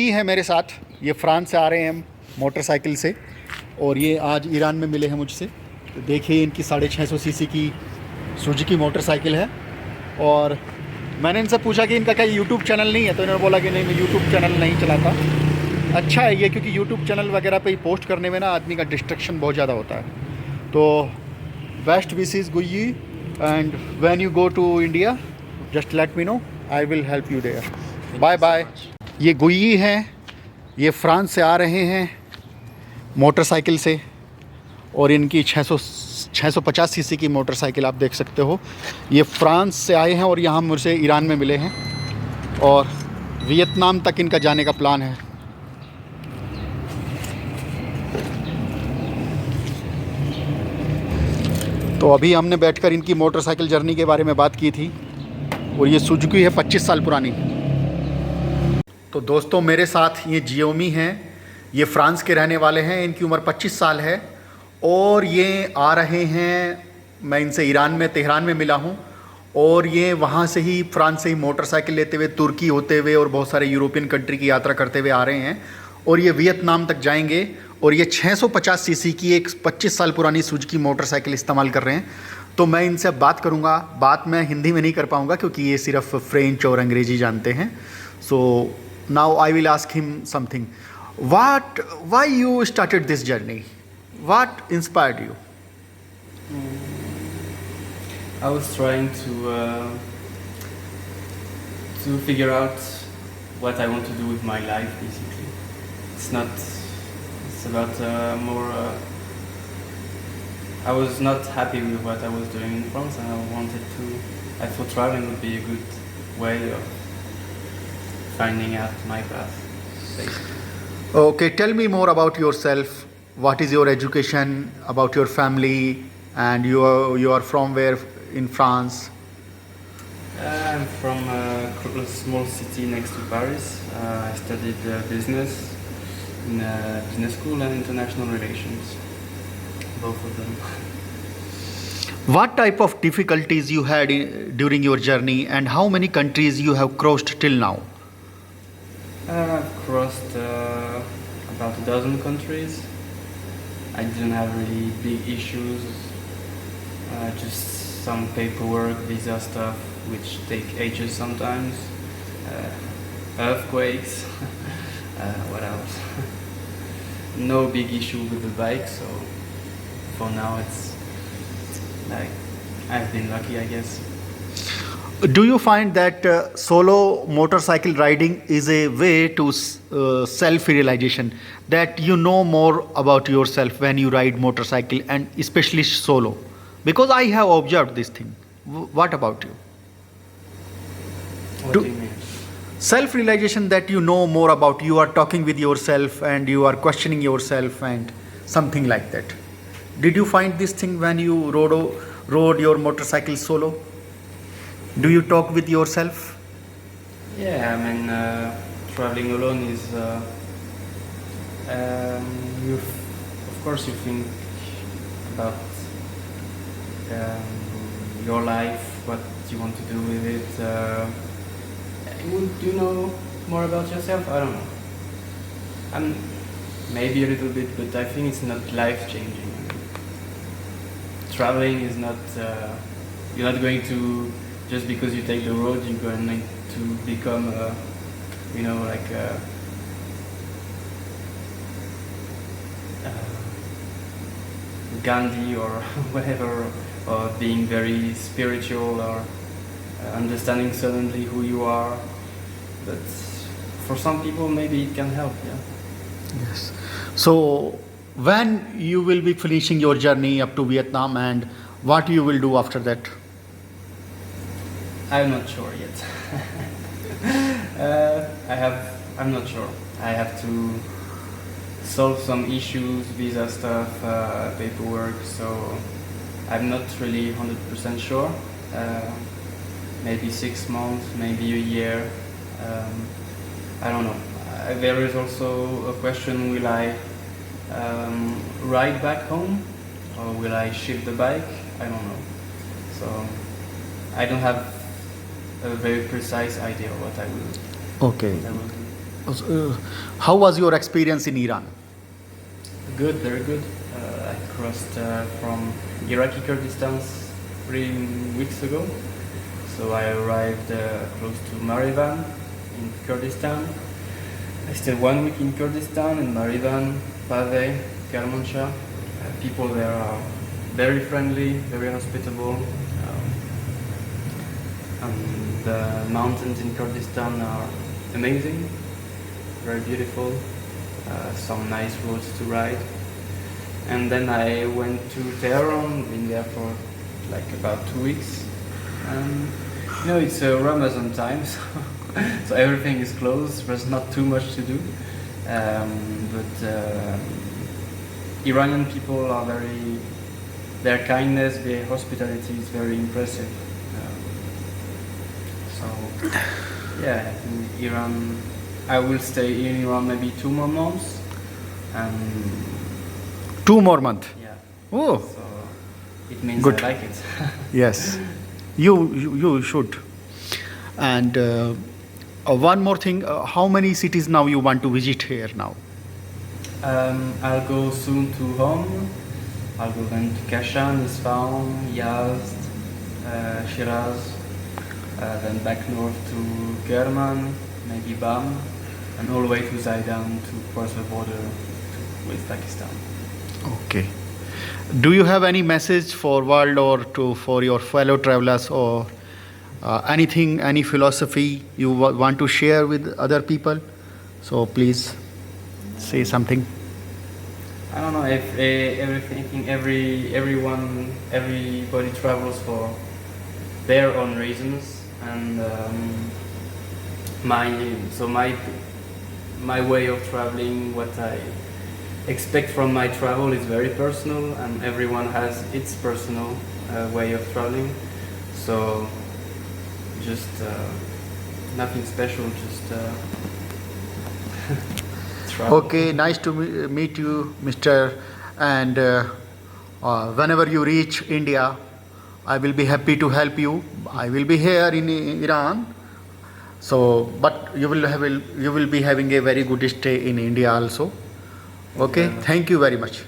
ही है मेरे साथ। ये फ्रांस से आ रहे हैं मोटरसाइकिल से और ये आज ईरान में मिले हैं मुझसे। तो देखिए इनकी 650 सीसी की सुजुकी मोटरसाइकिल है। और मैंने इनसे पूछा कि इनका क्या यूट्यूब चैनल नहीं है, तो इन्होंने बोला कि नहीं, मैं यूट्यूब चैनल नहीं चलाता। अच्छा है ये, क्योंकि यूट्यूब चैनल वगैरह पे ही पोस्ट करने में ना आदमी का डिस्ट्रक्शन बहुत ज़्यादा होता है। तो बेस्ट विशेज़ गुई, and when you go to India just let me know, I will help you there. Bye bye. ये गुई हैं, ये फ्रांस से आ रहे हैं मोटरसाइकिल से और इनकी 650 सीसी की मोटरसाइकिल आप देख सकते हो। ये फ्रांस से आए हैं और यहाँ मुझसे ईरान में मिले हैं और वियतनाम तक इनका जाने का प्लान है। तो अभी हमने बैठकर इनकी मोटरसाइकिल जर्नी के बारे में बात की थी और ये सुजुकी है 25 साल पुरानी। तो दोस्तों मेरे साथ ये जियोमी हैं, ये फ्रांस के रहने वाले हैं, इनकी उम्र 25 साल है और ये आ रहे हैं, मैं इनसे ईरान में तेहरान में मिला हूँ और ये वहाँ से ही फ्रांस से ही मोटरसाइकिल लेते हुए तुर्की होते हुए और बहुत सारे यूरोपियन कंट्री की यात्रा करते हुए आ रहे हैं और ये वियतनाम तक जाएंगे। और ये 650 सीसी की एक 25 साल पुरानी सुजुकी मोटरसाइकिल इस्तेमाल कर रहे हैं। तो मैं इनसे बात करूँगा, बात मैं हिंदी में नहीं कर पाऊँगा क्योंकि ये सिर्फ फ्रेंच और अंग्रेज़ी जानते हैं। सो now I will ask him something. Why you started this journey? What inspired you? I was trying to figure out what I want to do with my life. Basically, it's about more. I was not happy with what I was doing in France, and I thought traveling would be a good way of finding out my path, basically. Okay, tell me more about yourself. What is your education, about your family, and you are from where in France? I'm from a small city next to Paris. I studied business in business school and international relations, both of them. What type of difficulties you had during your journey, and how many countries you have crossed till now? I've crossed about a dozen countries. I didn't have really big issues, just some paperwork, visa stuff, which take ages sometimes, earthquakes, what else? No big issue with the bike, so for now it's like I've been lucky, I guess. Do you find that solo motorcycle riding is a way to self-realization, that you know more about yourself when you ride motorcycle, and especially solo? Because I have observed this thing. What about you? What do you mean? Self-realization, that you know more about, you are talking with yourself and you are questioning yourself and something like that. Did you find this thing when you rode your motorcycle solo? Do you talk with yourself? Yeah, I mean, traveling alone is, of course you think about your life, what you want to do with it. Would you know more about yourself? I don't know. Maybe a little bit, but I think it's not life-changing. Traveling is not, you're not going to, just because you take the road, you're going to become, like Gandhi or whatever, or being very spiritual or understanding suddenly who you are. But for some people, maybe it can help, yeah. Yes. So when you will be finishing your journey up to Vietnam, and what you will do after that? I'm not sure yet. I'm not sure. I have to solve some issues, visa stuff, paperwork, so I'm not really 100% sure. Maybe 6 months, maybe a year. I don't know. There is also a question, will I ride back home or will I ship the bike? I don't know. So I don't have a very precise idea of what I will Okay. do. How was your experience in Iran? Good, very good. I crossed from Iraqi Kurdistan 3 weeks ago. So I arrived close to Marivan in Kurdistan. I stayed 1 week in Kurdistan, in Marivan, Pave, Kermanshah. People there are very friendly, very hospitable. And the mountains in Kurdistan are amazing, very beautiful. Some nice roads to ride. And then I went to Tehran, been there for like about 2 weeks. And it's Ramadan time, so everything is closed. There's not too much to do. But Iranian people are their kindness, their hospitality is very impressive. So, yeah, in Iran, I will stay in Iran maybe 2 more months. And 2 more months. yeah, Oh, so it means Good. I like it. yes. You should. And one more thing. How many cities now you want to visit here now? I'll go soon to Home. I'll go then to Kashan, Isfahan, Yazd, Shiraz, then back north to Kerman, maybe Bam, and all the way to Zaidan to cross the border with Pakistan. Okay. Do you have any message for world or for your fellow travelers, or anything, any philosophy you want to share with other people? So please say something. I don't know if everybody travels for their own reasons, and my way of traveling, what I expect from my travel is very personal, and everyone has its personal way of traveling. So just nothing special, just travel. Okay, nice to meet you, Mr. And whenever you reach India, I will be happy to help you. I will be here in Iran. So, but you will be having a very good stay in India also. Okay, thank you very much.